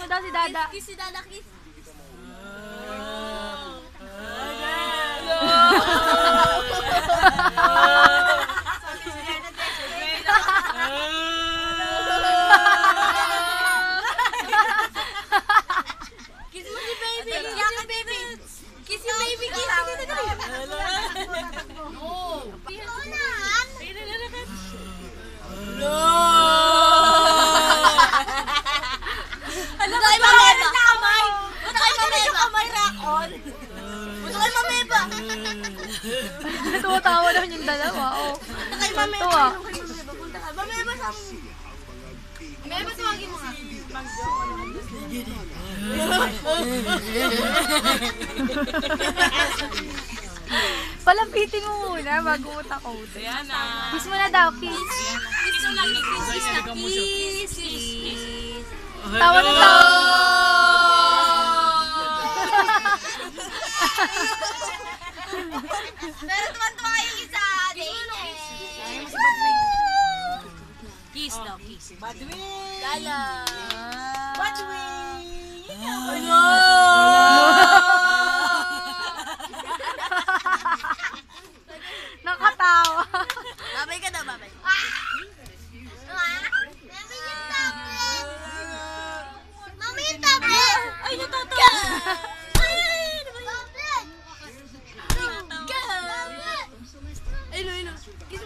mo daw si Dada. Kiss si Dada, kiss. Kiss mo si baby. Kiss si baby. Kiss si baby. Kiss. Oh. Unahan. Ano tayo mameba? Ano tayo mameba? Kamay rakon. Ano tayo mameba? Tumatawa naman yung dalawa. Oh. Ano tayo mameba? Tuwa. Mameba sa... Mameba tawagin mo nga. Palapitin mo muna bago mo takot. Ayan na. Kiss mo na daw, kiss. Kiss mo lang. Kiss na kiss. Kiss. Tawa na tawa. Pero tuwan-tuwa yung isa. Kiss daw, kiss. Badwin! Lala. Badwin! Ano? Nakatawa. Babay ka daw, babay. Mami, yung tablet! Ay, natatawa! Ay, tablet! Ay, no. Kiss